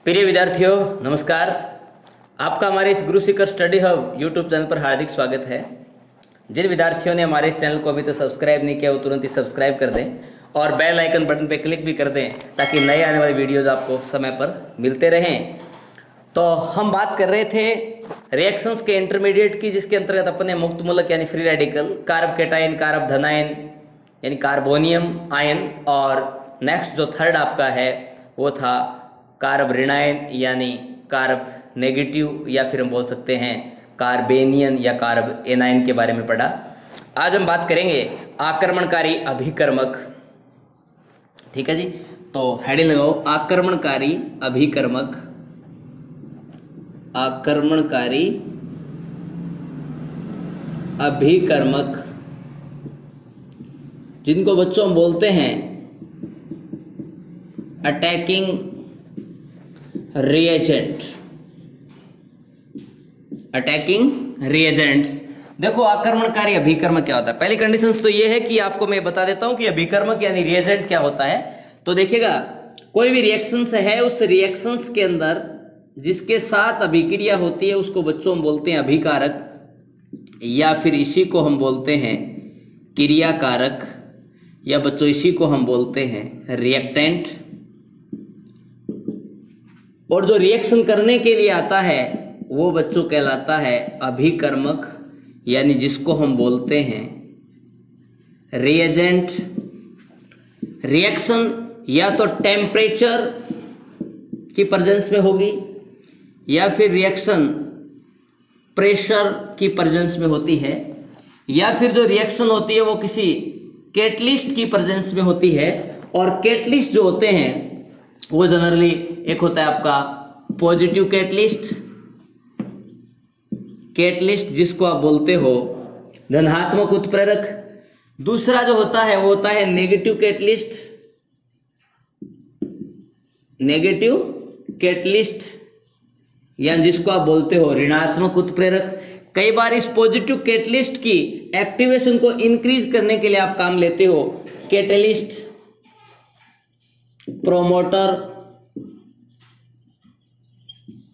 प्रिय विद्यार्थियों नमस्कार। आपका हमारे इस गुरु Sikar study hub YouTube channel पर हार्दिक स्वागत है। जिन विद्यार्थियों ने हमारे इस चैनल को अभी तक सब्सक्राइब नहीं किया वो तुरंत ही सब्सक्राइब कर दें और बेल आइकन बटन पर क्लिक भी कर दें ताकि नए आने वाली वीडियोज़ आपको समय पर मिलते रहें। तो हम बात कर रहे थे रिएक्शंस के इंटरमीडिएट की, जिसके अंतर्गत अपन ने मुक्त मूलक यानी free radical, carb cation, carb धनायन यानी कार्बोनियम आयन, और नेक्स्ट जो थर्ड आपका है वो था कार्ब ऋणायन यानी कार्ब नेगेटिव, या फिर हम बोल सकते हैं कार्बेनियन या कार्ब एनायन के बारे में पढ़ा। आज हम बात करेंगे आक्रमणकारी अभिकर्मक। ठीक है जी, तो हेडिंग लगाओ आक्रमणकारी अभिकर्मक। आक्रमणकारी अभिकर्मक जिनको बच्चों हम बोलते हैं अटैकिंग रिएजेंट। Attacking reagents. देखो आक्रमणकारी अभिकर्मक क्या होता है। पहली कंडीशंस तो ये है कि आपको मैं बता देता हूं कि अभिकर्मक यानी रिएजेंट क्या होता है। तो देखिएगा, कोई भी रिएक्शंस है, उस रिएक्शंस के अंदर जिसके साथ अभिक्रिया होती है उसको बच्चों हम बोलते हैं अभिकारक, या फिर इसी को हम बोलते हैं क्रियाकारक, या बच्चों इसी को हम बोलते हैं रिएक्टेंट। और जो रिएक्शन करने के लिए आता है वो बच्चों कहलाता है अभिकर्मक, यानी जिसको हम बोलते हैं रिएजेंट। रिएक्शन या तो टेम्परेचर की प्रेजेंस में होगी या फिर रिएक्शन प्रेशर की प्रेजेंस में होती है, या फिर जो रिएक्शन होती है वो किसी कैटलिस्ट की प्रेजेंस में होती है। और कैटलिस्ट जो होते हैं वो जनरली एक होता है आपका पॉजिटिव कैटलिस्ट, कैटलिस्ट जिसको आप बोलते हो धनात्मक उत्प्रेरक। दूसरा जो होता है वो होता है नेगेटिव कैटलिस्ट, नेगेटिव कैटलिस्ट या जिसको आप बोलते हो ऋणात्मक उत्प्रेरक। कई बार इस पॉजिटिव कैटलिस्ट की एक्टिवेशन को इंक्रीज करने के लिए आप काम लेते हो कैटलिस्ट, प्रोमोटर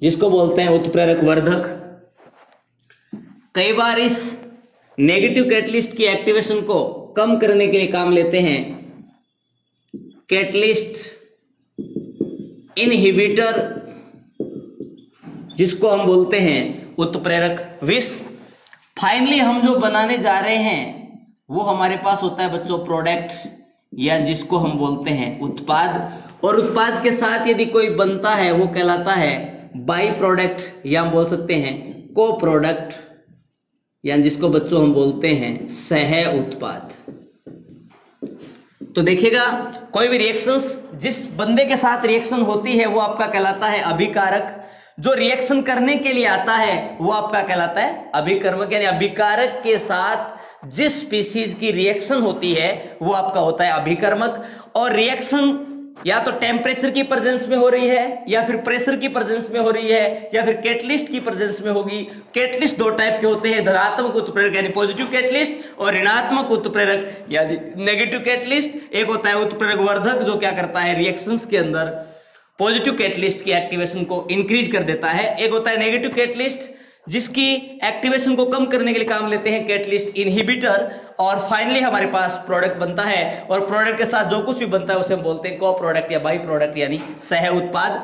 जिसको बोलते हैं उत्प्रेरक वर्धक। कई बार इस नेगेटिव कैटलिस्ट की एक्टिवेशन को कम करने के लिए काम लेते हैं कैटलिस्ट इनहिबिटर, जिसको हम बोलते हैं उत्प्रेरक विष। फाइनली हम जो बनाने जा रहे हैं वो हमारे पास होता है बच्चों प्रोडक्ट, या जिसको हम बोलते हैं उत्पाद। और उत्पाद के साथ यदि कोई बनता है वो कहलाता है बाई प्रोडक्ट, या हम बोल सकते हैं को प्रोडक्ट, या जिसको बच्चों हम बोलते हैं सह उत्पाद। तो देखिएगा, कोई भी रिएक्शंस जिस बंदे के साथ रिएक्शन होती है वो आपका कहलाता है अभिकारक। जो रिएक्शन करने के लिए आता है वो आपका कहलाता है अभिकर्मक, यानी अभिकारक के साथ जिस स्पीशीज की रिएक्शन होती है वो आपका होता है अभिकर्मक। और रिएक्शन या तो टेम्परेचर की प्रेजेंस में हो रही है, या फिर प्रेशर की प्रेजेंस में हो रही है, या फिर कैटलिस्ट की प्रेजेंस में होगी। कैटलिस्ट दो टाइप के होते हैं, धनात्मक उत्प्रेरक यानी पॉजिटिव कैटलिस्ट, और ऋणात्मक उत्प्रेरक यानी नेगेटिव कैटलिस्ट। एक होता है उत्प्रेरक वर्धक जो क्या करता है रिएक्शंस के अंदर पॉजिटिव कैटलिस्ट की एक्टिवेशन को इंक्रीज कर देता है। एक होता है नेगेटिव कैटलिस्ट जिसकी एक्टिवेशन को कम करने के लिए काम लेते हैं कैटलिस्ट इनहिबिटर। और फाइनली हमारे पास प्रोडक्ट बनता है, और प्रोडक्ट के साथ जो कुछ भी बनता है उसे हम बोलते हैं को प्रोडक्ट या बाई प्रोडक्ट यानी सह उत्पाद।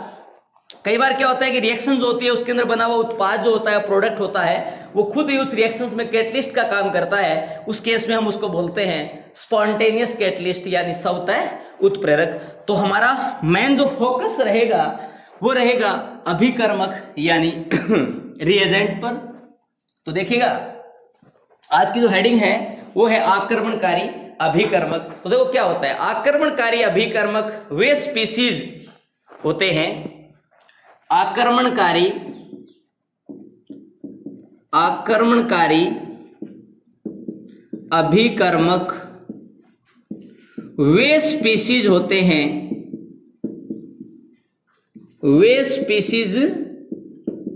कई बार क्या होता है कि रिएक्शन जो होती है उसके अंदर बना हुआ उत्पाद जो होता है प्रोडक्ट होता है वो खुद ही उस रिएक्शंस में कैटलिस्ट का काम करता है। उस केस में हम उसको बोलते हैं स्पॉन्टेनियस कैटलिस्ट यानी स्वतः उत्प्रेरक। तो हमारा मेन जो फोकस रहेगा वो रहेगा अभिकर्मक यानी रिएजेंट पर। तो देखिएगा, आज की जो हेडिंग है वो है आक्रमणकारी अभिकर्मक। तो देखो क्या होता है आक्रमणकारी अभिकर्मक। वे स्पीशीज होते हैं आक्रमणकारी अभिकर्मक। वे स्पीशीज होते हैं, वे स्पीशीज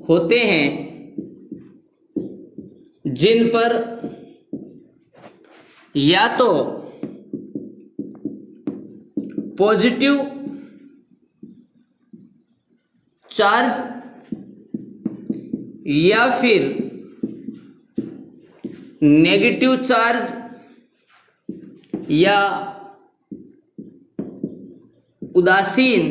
होते हैं जिन पर या तो पॉजिटिव चार्ज या फिर नेगेटिव चार्ज या उदासीन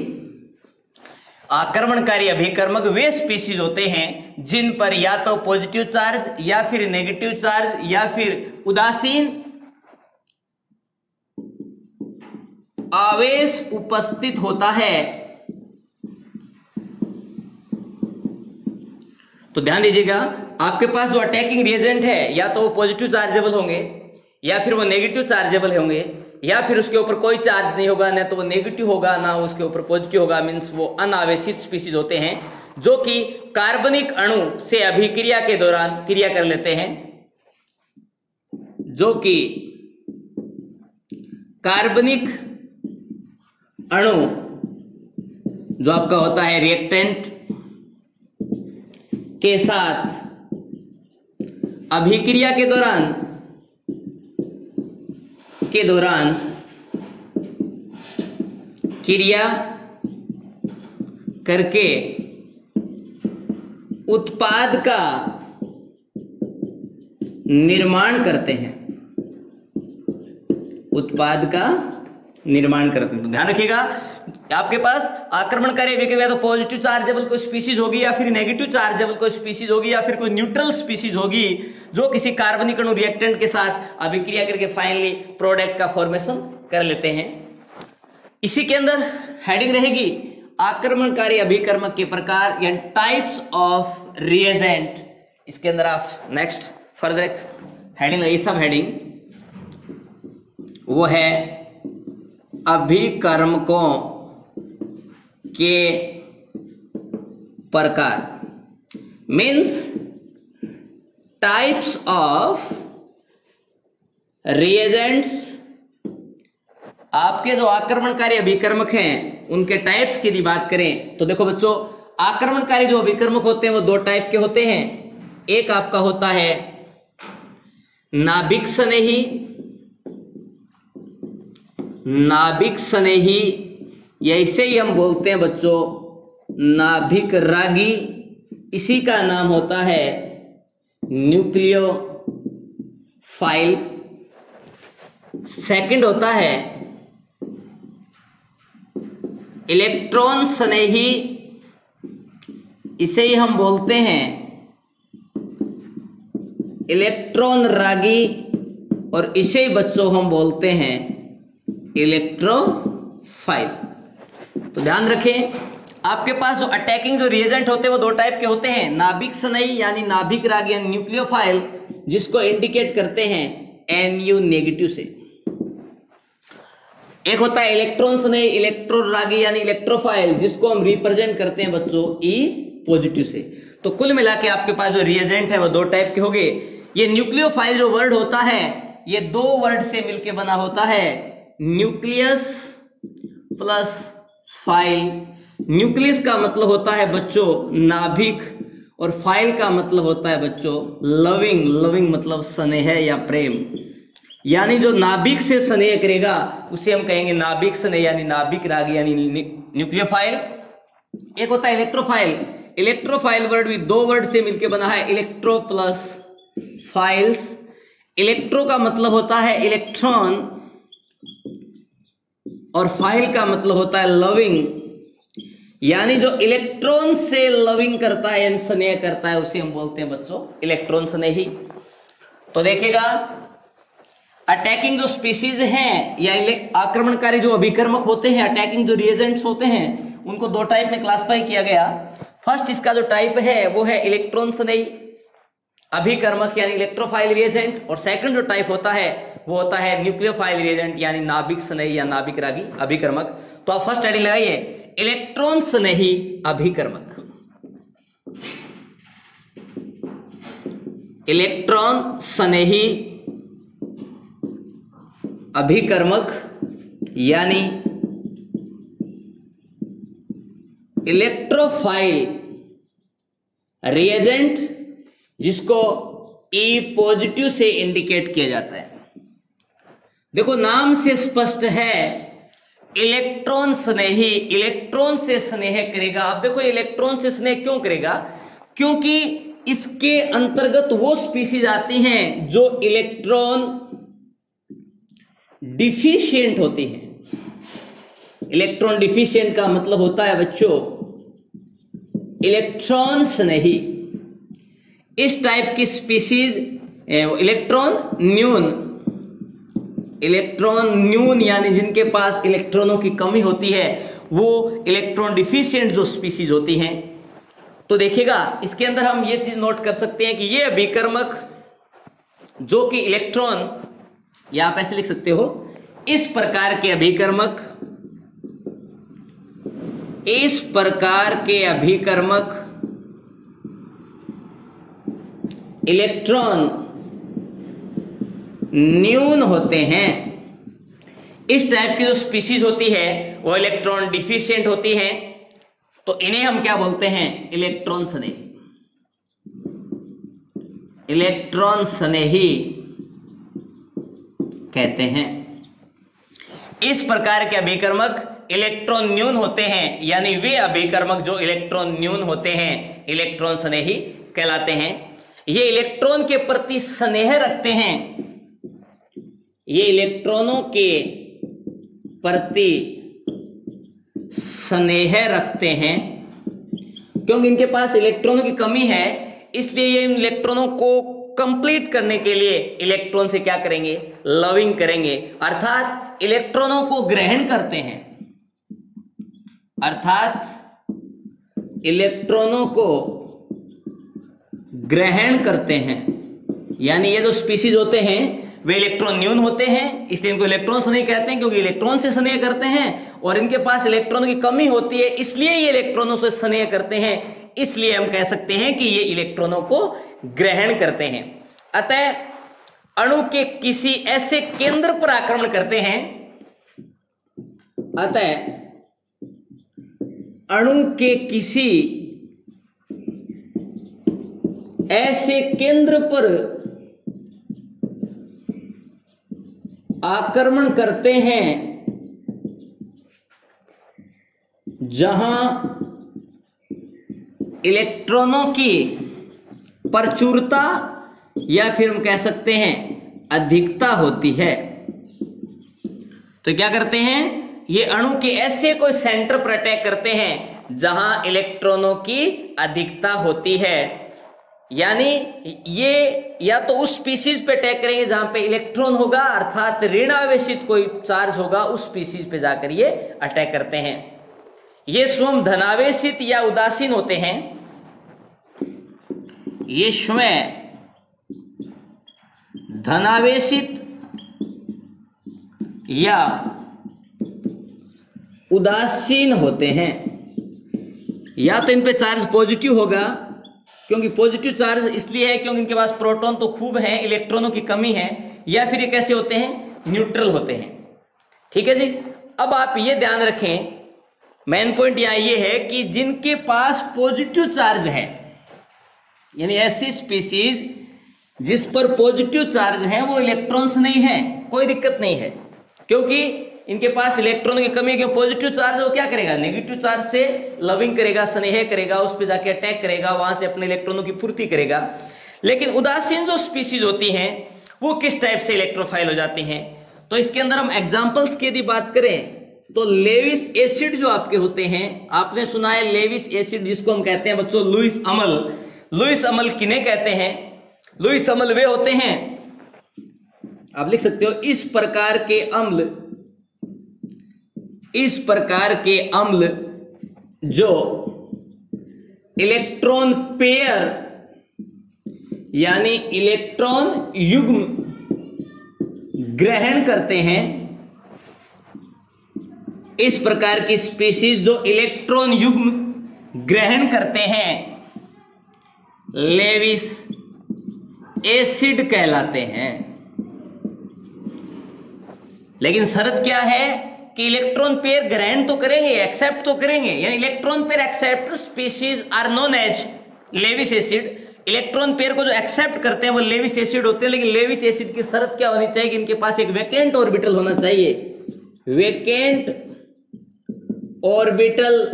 आक्रमणकारी अभिकर्मक वे स्पीशीज होते हैं जिन पर या तो पॉजिटिव चार्ज या फिर नेगेटिव चार्ज या फिर उदासीन आवेश उपस्थित होता है। तो ध्यान दीजिएगा, आपके पास जो अटैकिंग रिएजेंट है या तो वो पॉजिटिव चार्जेबल होंगे या फिर वो नेगेटिव चार्जेबल होंगे या फिर उसके ऊपर कोई चार्ज नहीं होगा, ना तो वो नेगेटिव होगा ना उसके ऊपर पॉजिटिव होगा। मीन्स वो अनावेशित स्पीशीज होते हैं जो कि कार्बनिक अणु से अभिक्रिया के दौरान क्रिया कर लेते हैं, जो कि कार्बनिक अणु जो आपका होता है रिएक्टेंट के साथ अभिक्रिया के दौरान क्रिया करके उत्पाद का निर्माण करते हैं, तो ध्यान रखिएगा आपके पास आक्रमणकारी अभिक्रिया तो पॉजिटिव चार्जेबल कोई स्पीशीज होगी या फिर नेगेटिव चार्जेबल कोई स्पीशीज होगी या फिर कोई न्यूट्रल स्पीशीज होगी जो किसी कार्बनिक अणु रिएक्टेंट के साथ अभिक्रिया करके फाइनली प्रोडक्ट का फॉर्मेशन कर लेते हैं। इसी के अंदर हेडिंग रहेगी आक्रमणकारी अभिकर्मक के प्रकार या टाइप्स ऑफ रिएजेंट। इसके अंदर आप नेक्स्ट फर्दर एक हेडिंग लगी, सब हेडिंग वो है अभिकर्मकों के प्रकार, मीन्स टाइप्स ऑफ रिएजेंट्स। आपके जो आक्रमणकारी अभिकर्मक हैं उनके टाइप्स की यदि बात करें तो देखो बच्चों, आक्रमणकारी जो अभिकर्मक होते हैं वो दो टाइप के होते हैं। एक आपका होता है नाभिक स्नेही या इसे ही हम बोलते हैं बच्चों नाभिक रागी, इसी का नाम होता है न्यूक्लियोफाइल। सेकंड होता है इलेक्ट्रॉन स्नेही, इसे ही हम बोलते हैं इलेक्ट्रॉन रागी और इसे ही बच्चों हम बोलते हैं इलेक्ट्रोफाइल। तो ध्यान रखें, आपके पास जो अटैकिंग जो रिएजेंट होते हैं वो दो टाइप के होते हैं, नाभिक स्नेही यानी नाभिक रागी यानी न्यूक्लियोफाइल, जिसको इंडिकेट करते हैं NU नेगेटिव से। एक होता है इलेक्ट्रॉन स्नेही इलेक्ट्रो रागी यानी इलेक्ट्रोफाइल, जिसको हम रिप्रेजेंट करते हैं बच्चों E पॉजिटिव से। तो कुल मिला के आपके पास जो रिएजेंट है वो दो टाइप के होंगे। ये न्यूक्लियोफाइल जो वर्ड होता है ये दो वर्ड से मिलकर बना होता है, न्यूक्लियस प्लस फाइल। न्यूक्लियस का मतलब होता है बच्चों नाभिक और फाइल का मतलब होता है बच्चों लविंग। लविंग मतलब स्नेह या प्रेम, यानी जो नाभिक से स्नेह करेगा उसे हम कहेंगे नाभिक स्नेह यानी नाभिक रागी यानी न्यूक्लियोफाइल। एक होता है इलेक्ट्रोफाइल। इलेक्ट्रोफाइल वर्ड भी दो वर्ड से मिलकर बना है, इलेक्ट्रो प्लस फाइल्स। इलेक्ट्रो का मतलब होता है इलेक्ट्रॉन और फाइल का मतलब होता है लविंग, यानी जो इलेक्ट्रॉन से लविंग करता है यानी स्नेह करता है उसे हम बोलते हैं बच्चों इलेक्ट्रॉन स्नेही। तो देखिएगा अटैकिंग जो स्पीशीज हैं या आक्रमणकारी जो अभिकर्मक होते हैं, अटैकिंग जो रिएजेंट्स होते हैं, उनको दो टाइप में क्लासिफाई किया गया। फर्स्ट इसका जो टाइप है वो है इलेक्ट्रॉन स्नेही अभिकर्मक यानी इलेक्ट्रोफाइल रिएजेंट, और सेकंड जो टाइप होता है वो होता है न्यूक्लियोफाइल रिएजेंट यानी नाभिक स्नेही या नाभिक रागी अभिकर्मक। तो आप फर्स्ट हेडिंग लगाइए इलेक्ट्रॉन स्नेही अभिकर्मक। इलेक्ट्रॉन स्नेही अभिकर्मक यानी इलेक्ट्रोफाइल रिएजेंट, जिसको E पॉजिटिव से इंडिकेट किया जाता है। देखो नाम से स्पष्ट है इलेक्ट्रॉन स्नेही, इलेक्ट्रॉन से स्नेह करेगा। अब देखो इलेक्ट्रॉन से स्नेह क्यों करेगा, क्योंकि इसके अंतर्गत वो स्पीशीज आती हैं जो इलेक्ट्रॉन डिफिशिएंट होती हैं। इलेक्ट्रॉन डिफिशिएंट का मतलब होता है बच्चों इलेक्ट्रॉन स्नेही। इस टाइप की स्पीशीज इलेक्ट्रॉन न्यून यानी जिनके पास इलेक्ट्रॉनों की कमी होती है, वो इलेक्ट्रॉन डिफिशिएंट जो स्पीशीज होती हैं। तो देखिएगा इसके अंदर हम ये चीज नोट कर सकते हैं कि ये अभिकर्मक जो कि इलेक्ट्रॉन, या आप ऐसे लिख सकते हो, इस प्रकार के अभिकर्मक इलेक्ट्रॉन न्यून होते हैं। इस टाइप की जो स्पीशीज होती है वो इलेक्ट्रॉन डिफिशिएंट होती है, तो इन्हें हम क्या बोलते हैं, इलेक्ट्रॉन स्नेही कहते हैं। इस प्रकार के अभिकर्मक इलेक्ट्रॉन न्यून होते हैं, यानी वे अभिकर्मक जो इलेक्ट्रॉन न्यून होते हैं इलेक्ट्रॉन स्नेही कहलाते हैं। ये इलेक्ट्रॉन के प्रति स्नेह रखते हैं, ये इलेक्ट्रॉनों के प्रति स्नेह रखते हैं, क्योंकि इनके पास इलेक्ट्रॉनों की कमी है, इसलिए ये इन इलेक्ट्रॉनों को कंप्लीट करने के लिए इलेक्ट्रॉन से क्या करेंगे, लविंग करेंगे, अर्थात इलेक्ट्रॉनों को ग्रहण करते हैं, यानी ये जो स्पीशीज होते हैं वे इलेक्ट्रॉन न्यून होते हैं, इसलिए इनको इलेक्ट्रॉन स्नेह कहते हैं, क्योंकि इलेक्ट्रॉन से स्नेह करते हैं, और इनके पास इलेक्ट्रॉनों की कमी होती है, इसलिए ये इलेक्ट्रॉनों से स्नेह करते हैं। इसलिए हम कह सकते हैं कि ये इलेक्ट्रॉनों को ग्रहण करते हैं। अतः अणु के किसी ऐसे केंद्र पर आक्रमण करते हैं, अणु के किसी ऐसे केंद्र पर आक्रमण करते हैं जहां इलेक्ट्रॉनों की प्रचुरता या फिर हम कह सकते हैं अधिकता होती है। तो क्या करते हैं, ये अणु के ऐसे कोई सेंटर पर अटैक करते हैं जहां इलेक्ट्रॉनों की अधिकता होती है, यानी ये या तो उस स्पीशीज पे अटैक करेंगे जहां पे इलेक्ट्रॉन होगा, अर्थात ऋण आवेशित कोई चार्ज होगा, उस स्पीशीज पे जाकर ये अटैक करते हैं। ये स्वयं धनावेशित या उदासीन होते हैं, ये स्वयं धनावेशित या उदासीन होते हैं। या तो इन पे चार्ज पॉजिटिव होगा, क्योंकि पॉजिटिव चार्ज इसलिए है क्योंकि इनके पास प्रोटॉन तो खूब हैं, इलेक्ट्रॉनों की कमी है, या फिर ये कैसे होते हैं, न्यूट्रल होते हैं। ठीक है जी। अब आप ये ध्यान रखें, मेन पॉइंट यहां ये है कि जिनके पास पॉजिटिव चार्ज है, यानी ऐसी स्पीशीज जिस पर पॉजिटिव चार्ज है, वो इलेक्ट्रॉन्स नहीं है, कोई दिक्कत नहीं है, क्योंकि इनके पास इलेक्ट्रॉनों की कमी है। क्यों, पॉजिटिव चार्ज वो क्या करेगा, नेगेटिव चार्ज से लविंग करेगा, स्नेह करेगा, उस पर जाके अटैक करेगा, वहां से अपने इलेक्ट्रॉनों की पूर्ति करेगा। लेकिन उदासीन जो स्पीशीज होती हैं वो किस टाइप से इलेक्ट्रोफाइल हो जाती हैं, तो इसके अंदर हम एग्जाम्पल्स की यदि बात करें तो लेविस एसिड जो आपके होते हैं, आपने सुना है लेविस एसिड, जिसको हम कहते हैं बच्चों लुईस अमल। लुईस अमल किन्हें कहते हैं, लुईस अमल वे होते हैं, आप लिख सकते हो, इस प्रकार के अम्ल जो इलेक्ट्रॉन पेयर यानी इलेक्ट्रॉन युग्म ग्रहण करते हैं, इस प्रकार की स्पीशीज जो इलेक्ट्रॉन युग्म ग्रहण करते हैं लेविस एसिड कहलाते हैं। लेकिन शर्त क्या है कि इलेक्ट्रॉन पेयर ग्रहण तो करेंगे, एक्सेप्ट तो करेंगे, यानी electron pair accept species are known as Lewis acid. Electron pair को जो एक्सेप्ट करते हैं वो लेविस एसिड होते हैं। लेकिन लेविस एसिड की शर्त क्या होनी चाहिए कि इनके पास एक वैकेंट ऑर्बिटल होना चाहिए, वैकेंट ऑर्बिटल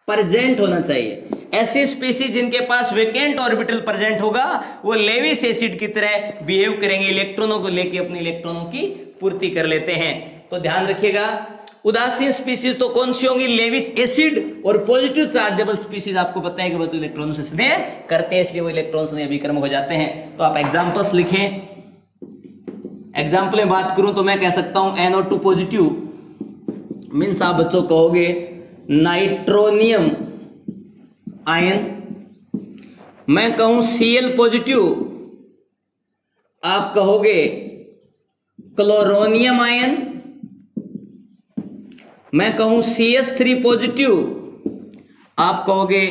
प्रेजेंट होना चाहिए। ऐसी स्पीसीज जिनके पास वेकेंट ऑर्बिटल प्रेजेंट होगा वो लेविस एसिड की तरह बिहेव करेंगे, इलेक्ट्रॉनों को लेके अपने इलेक्ट्रॉनों की पूर्ति कर लेते हैं। तो ध्यान रखिएगा, उदासीन स्पीसीज तो कौन सी होंगी? Lewis acid. और पॉजिटिव चार्जेबल स्पीसीज आपको पता है कि वो तो इलेक्ट्रॉनों से स्नेह करते हैं, इसलिए वो इलेक्ट्रॉन से अभिकर्मक हो जाते हैं। तो आप एग्जांपल्स लिखें। एग्जांपल में बात करूं तो मैं कह सकता हूं NO2 पॉजिटिव मीन्स आप बच्चों कहोगे नाइट्रोनियम आयन। मैं कहूं Cl पॉजिटिव, आप कहोगे क्लोरोनियम आयन। मैं कहूं CS3 पॉजिटिव, आप कहोगे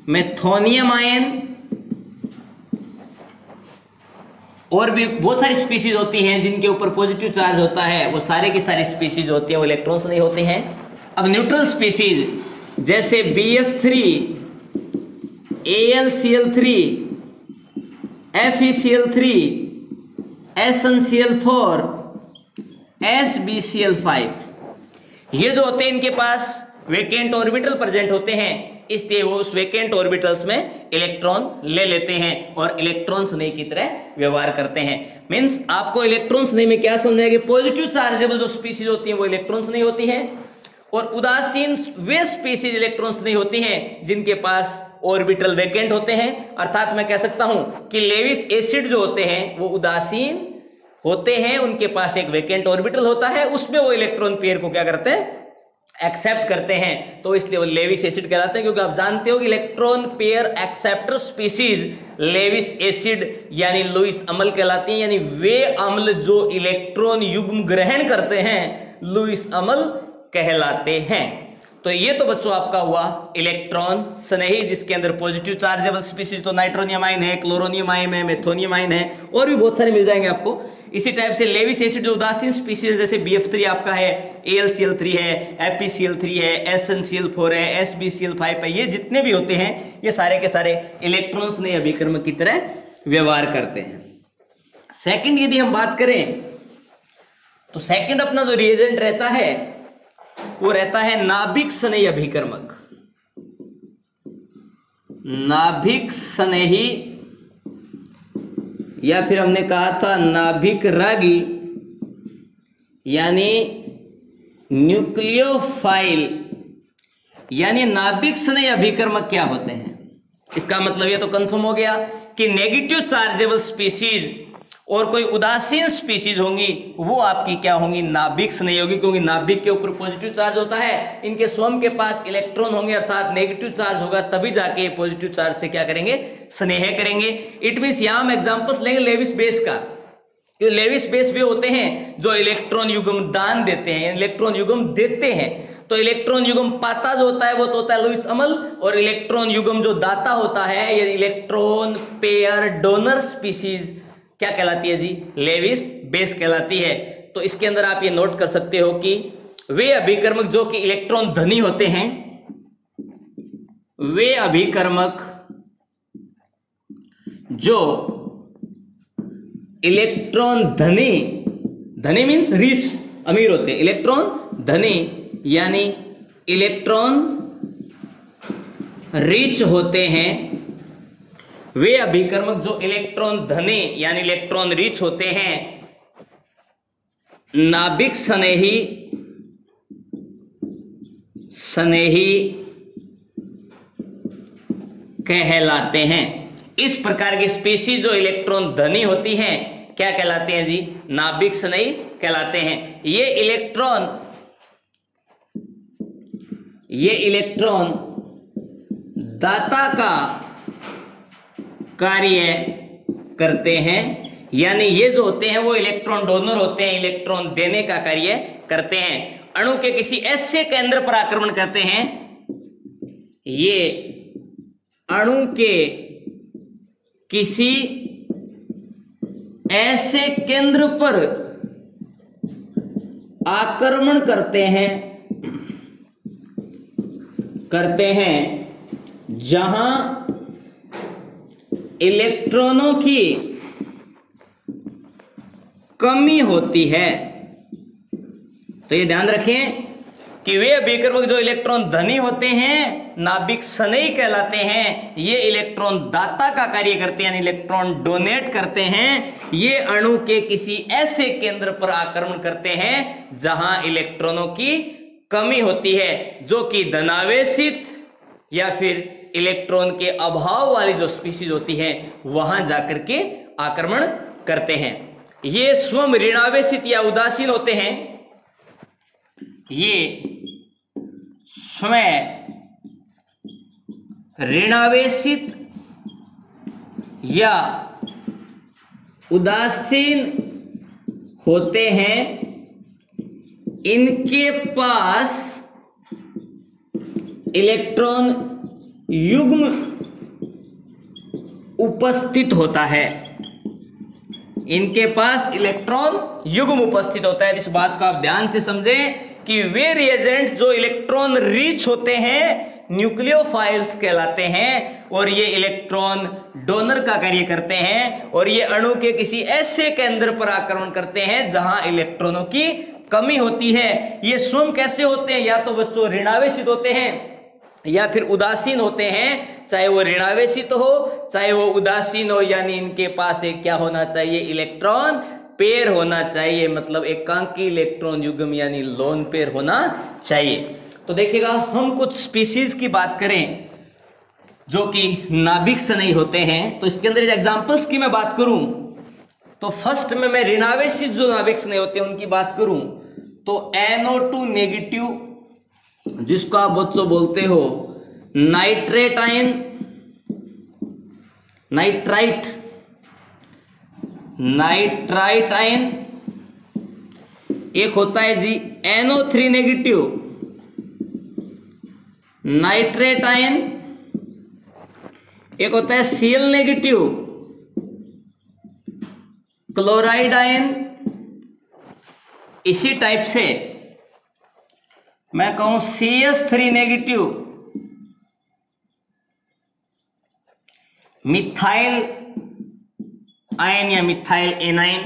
मेथोनियम आयन। और भी बहुत सारी स्पीशीज होती हैं जिनके ऊपर पॉजिटिव चार्ज होता है, वो सारे की सारी स्पीशीज होती हैं, वो इलेक्ट्रॉन्स नहीं होते हैं। अब न्यूट्रल स्पीशीज जैसे BF3, AlCl3, FeCl3, SnCl4, SbCl5, ये जो होते हैं इनके पास वेकेंट ऑर्बिटल प्रेजेंट होते हैं, इसलिए वो उस वेकेंट ऑर्बिटल्स में इलेक्ट्रॉन ले लेते हैं और इलेक्ट्रॉन्स नहीं की तरह व्यवहार करते हैं। मींस आपको इलेक्ट्रॉन्स नहीं में क्या समझना है कि पॉजिटिव चार्जेबल जो स्पीशीज होती हैं वो इलेक्ट्रॉन्स नहीं होती हैं, और उदासीन वे स्पीशीज इलेक्ट्रॉन्स नहीं होती हैं जिनके पास ऑर्बिटल वेकेंट होते हैं। अर्थात मैं कह सकता हूं कि लेविस एसिड जो होते हैं वो उदासीन होते हैं, उनके पास एक वेकेंट ऑर्बिटल होता है, उसमें वो इलेक्ट्रॉन पेयर को क्या करते हैं? एक्सेप्ट करते हैं। तो इसलिए वो लेविस एसिड कहलाते हैं, क्योंकि आप जानते हो कि electron pair acceptor species Lewis acid यानी लुईस अम्ल कहलाती हैं, यानी वे अम्ल जो इलेक्ट्रॉन युग्म ग्रहण करते हैं लुईस अम्ल कहलाते हैं। तो ये तो बच्चों आपका हुआ इलेक्ट्रॉन स्नेही, जिसके अंदर पॉजिटिव चार्जेबल स्पीशीज तो नाइट्रोनियम आयन है, क्लोरोनियम आयन है, मेथोनियम आयन है, और भी बहुत सारे मिल जाएंगे आपको। इसी टाइप से लेविस एसिड जो उदासीन स्पीशीज जैसे BF3 आपका है, AlCl3 है, FeCl3 है, SnCl4 है, SbCl5 है, ये जितने भी होते हैं ये सारे के सारे इलेक्ट्रॉन्स ने अभिकर्मक की तरह व्यवहार करते हैं। सेकंड यदि हम बात करें तो सेकंड अपना जो रिएजेंट रहता है वो रहता है नाभिक स्नेही अभिकर्मक। नाभिक स्नेही या फिर हमने कहा था नाभिक रागी यानी न्यूक्लियोफाइल, यानी नाभिक स्नेही अभिकर्मक क्या होते हैं? इसका मतलब ये तो कंफर्म हो गया कि नेगेटिव चार्जेबल स्पीशीज और कोई उदासीन स्पीशीज होंगी वो आपकी क्या होंगी? नाभिक स्नेही होगी, क्योंकि नाभिक के ऊपर पॉजिटिव चार्ज होता है, इनके स्वयं के पास इलेक्ट्रॉन होंगे, अर्थात नेगेटिव चार्ज होगा, तभी जाके पॉजिटिव चार्ज से क्या करेंगे? स्नेह करेंगे। इट मींस यहां हम एग्जांपल्स लेंगे लेविस बेस का। लेविस बेस वे होते हैं जो इलेक्ट्रॉन युग्म दान देते हैं, इलेक्ट्रॉन युग्म देते हैं। तो इलेक्ट्रॉन युग्म पाता जो होता है वो तो होता है लुईस अम्ल, और इलेक्ट्रॉन युग्म जो दाता होता है ये इलेक्ट्रॉन पेयर डोनर स्पीशीज क्या कहलाती है जी? लेविस बेस कहलाती है। तो इसके अंदर आप ये नोट कर सकते हो कि वे अभिकर्मक जो कि इलेक्ट्रॉन धनी होते हैं, वे अभिकर्मक जो इलेक्ट्रॉन धनी, धनी मीन्स रिच, अमीर होते हैं, इलेक्ट्रॉन धनी यानी इलेक्ट्रॉन रिच होते हैं, वे अभिकर्मक जो इलेक्ट्रॉन धनी यानी इलेक्ट्रॉन रिच होते हैं नाभिक स्नेही कहलाते हैं। इस प्रकार की स्पीशीज जो इलेक्ट्रॉन धनी होती हैं क्या कहलाते हैं जी? नाभिक स्नेही कहलाते हैं। ये इलेक्ट्रॉन दाता का कार्य करते हैं, यानी ये जो होते हैं वो इलेक्ट्रॉन डोनर होते हैं, इलेक्ट्रॉन देने का कार्य करते हैं। अणु के किसी ऐसे केंद्र पर आक्रमण करते हैं, ये अणु के किसी ऐसे केंद्र पर आक्रमण करते हैं जहां इलेक्ट्रॉनों की कमी होती है। तो ये ध्यान रखें कि वे अभिकर्मक जो इलेक्ट्रॉन धनी होते हैं नाभिक स्नेही कहलाते हैं। ये इलेक्ट्रॉन दाता का कार्य करते हैं, यानी इलेक्ट्रॉन डोनेट करते हैं। ये अणु के किसी ऐसे केंद्र पर आक्रमण करते हैं जहां इलेक्ट्रॉनों की कमी होती है, जो कि धनावेशित या फिर इलेक्ट्रॉन के अभाव वाली जो स्पीशीज होती है वहां जाकर के आक्रमण करते हैं। ये स्वयं ऋणावेशित या उदासीन होते हैं। ये स्वयं ऋणावेशित या उदासीन होते हैं। इनके पास इलेक्ट्रॉन युग्म उपस्थित होता है। इनके पास इलेक्ट्रॉन युग्म उपस्थित होता है। इस बात को आप ध्यान से समझें कि वे रिएजेंट जो इलेक्ट्रॉन रिच होते हैं न्यूक्लियोफाइल्स कहलाते हैं, और ये इलेक्ट्रॉन डोनर का कार्य करते हैं, और ये अणु के किसी ऐसे केंद्र पर आक्रमण करते हैं जहां इलेक्ट्रॉनों की कमी होती है। ये स्वयं कैसे होते हैं? या तो बच्चों ऋणावेशित होते हैं या फिर उदासीन होते हैं। चाहे वो ऋणावेशित हो चाहे वो उदासीन हो, यानी इनके पास एक क्या होना चाहिए? इलेक्ट्रॉन पेयर होना चाहिए, मतलब एकांकी इलेक्ट्रॉन युग्म यानी लोन पेयर होना चाहिए। तो देखिएगा, हम कुछ स्पीशीज की बात करें जो कि नाभिक स्नेही होते हैं, तो इसके अंदर एग्जांपल्स की मैं बात करूं तो फर्स्ट में मैं ऋणावेशित जो नाभिक स्नेही होते हैं उनकी बात करूं तो NO2 नेगेटिव, जिसको आप बच्चों बोलते हो नाइट्रेट आयन, नाइट्राइट आयन। एक होता है जी NO3 नेगेटिव नाइट्रेट आयन, एक होता है Cl नेगेटिव क्लोराइड आयन। इसी टाइप से मैं कहूं CS3 नेगेटिव मिथाइल आयन या मिथाइल एनायन।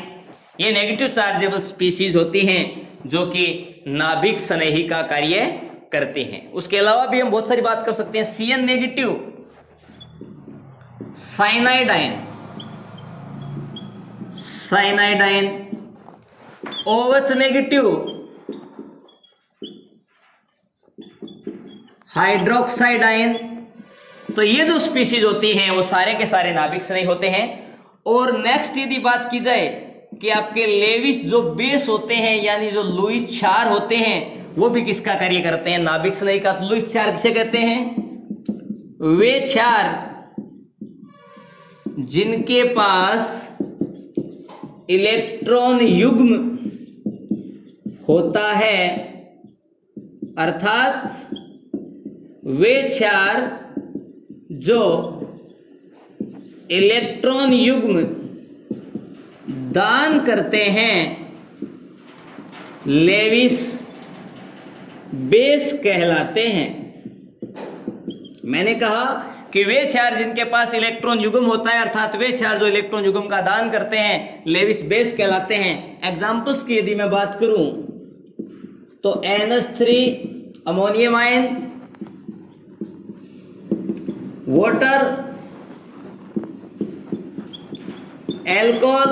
ये नेगेटिव चार्जेबल स्पीशीज होती हैं जो कि नाभिक स्नेही का कार्य करते हैं। उसके अलावा भी हम बहुत सारी बात कर सकते हैं। CN negative cyanide ion, OH negative hydroxide ion. तो ये जो स्पीशीज होती हैं वो सारे के सारे नाभिक स्नेही होते हैं। और नेक्स्ट यदि बात की जाए कि आपके लेविस जो बेस होते हैं यानी जो लुईस क्षार होते हैं वो भी किसका कार्य करते हैं? नाभिक स्नेही का। तो लुईस क्षार किसे कहते हैं? वे क्षार जिनके पास इलेक्ट्रॉन युग्म होता है, अर्थात वे क्षार जो इलेक्ट्रॉन युग्म दान करते हैं लेविस बेस कहलाते हैं। मैंने कहा कि वे क्षार जिनके पास इलेक्ट्रॉन युग्म होता है, अर्थात वे क्षार जो इलेक्ट्रॉन युग्म का दान करते हैं लेविस बेस कहलाते हैं। एग्जाम्पल्स की यदि मैं बात करूं तो NH3 ammonium ion, water, alcohol,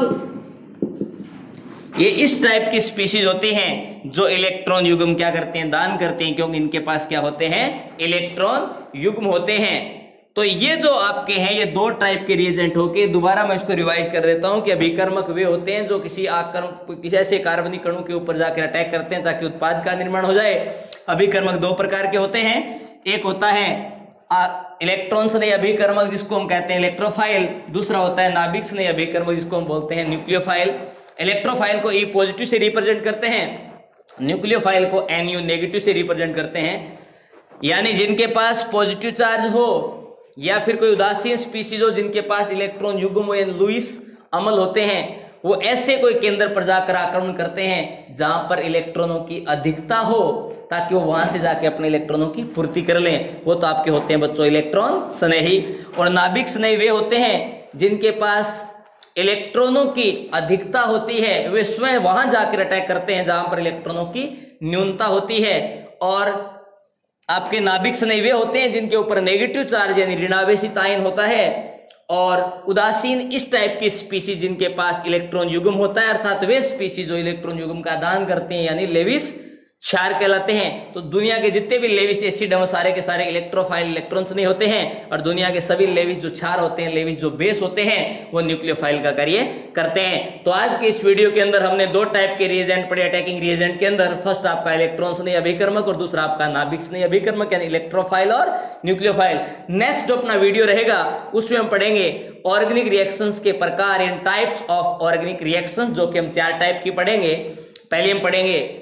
ये इस टाइप की स्पीशीज होती हैं जो इलेक्ट्रॉन युग्म क्या करते हैं? दान करते हैं, क्योंकि इनके पास क्या होते हैं? इलेक्ट्रॉन युग्म होते हैं। तो ये जो आपके हैं ये दो टाइप के रिएजेंट होके, दोबारा मैं इसको रिवाइज कर देता हूं कि अभिकर्मक वे होते हैं जो किसी ऐसे कार्बनिक अणु के ऊपर जाकर अटैक करते हैं ताकि उत्पाद का निर्माण हो जाए। अभिकर्मक दो प्रकार के होते हैं, एक होता है इलेक्ट्रॉन स्नेही अभिकर्मक जिसको हम कहते हैं इलेक्ट्रोफाइल, दूसरा होता है नाभिक स्नेही अभिकर्मक जिसको हम बोलते हैं न्यूक्लियोफाइल। इलेक्ट्रोफाइल को E पॉजिटिव से रिप्रेजेंट करते हैं, न्यूक्लियोफाइल को NU नेगेटिव से रिप्रेजेंट करते हैं, यानी जिनके पास पॉजिटिव चार्ज हो या फिर कोई उदासीन स्पीशीज हो जिनके पास इलेक्ट्रॉन युग्म या लुईस अम्ल होते हैं, वो ऐसे कोई केंद्र पर जाकर आक्रमण करते हैं जहां पर इलेक्ट्रॉनों की अधिकता हो ताकि वो वहां से जाके अपने इलेक्ट्रॉनों की पूर्ति कर लें। वो तो आपके होते हैं बच्चों इलेक्ट्रॉन स्नेही। और नाभिक स्नेही वे होते हैं जिनके पास इलेक्ट्रॉनों की अधिकता होती है वे स्वयं वहां जाकर अटैक करते हैं जहां पर इलेक्ट्रॉनों की न्यूनता होती है। और आपके नाभिक स्नायु वे होते हैं जिनके ऊपर नेगेटिव चार्ज यानी ऋणावेशित आयन होता है। और उदासीन इस टाइप की स्पीसीज जिनके पास इलेक्ट्रॉन युग्म होता है, अर्थात वे स्पीसीज जो इलेक्ट्रॉन युग्म का दान करते हैं यानी लेविस क्षार कहलाते हैं। तो दुनिया के जितने भी लेविस एसिड हैं सारे के सारे इलेक्ट्रोफाइल इलेक्ट्रॉन्स नहीं होते हैं, और दुनिया के सभी लेविस जो क्षार होते हैं, लेविस जो बेस होते हैं, वो न्यूक्लियोफाइल का कार्य करते हैं। तो आज के इस वीडियो के अंदर हमने दो टाइप के रिएजेंट पढ़े अटैकिंग रिएजेंट के अंदर। फर्स्ट आपका इलेक्ट्रॉन स्नेही अभिकर्मक और दूसरा आपका नाभिक स्नेही अभिकर्मक यानी इलेक्ट्रोफाइल और न्यूक्लियोफाइल। नेक्स्ट जो अपना वीडियो रहेगा उसमें हम पढ़ेंगे ऑर्गेनिक रिएक्शंस के प्रकार and types of organic reactions, जो कि हम 4 टाइप की पढ़ेंगे। पहले हम पढ़ेंगे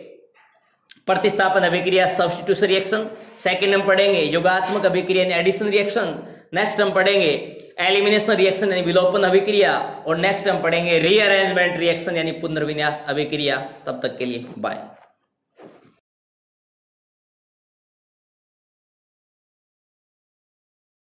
प्रतिस्थापन अभिक्रिया सब्स्टिट्यूशन रिएक्शन, सेकंड हम पढ़ेंगे योगात्मक अभिक्रिया यानी एडिशन रिएक्शन, नेक्स्ट हम पढ़ेंगे एलिमिनेशन रिएक्शन यानी विलोपन अभिक्रिया, और नेक्स्ट हम पढ़ेंगे रीअरेंजमेंट रिएक्शन यानी पुनर्विन्यास अभिक्रिया। तब तक के लिए बाय।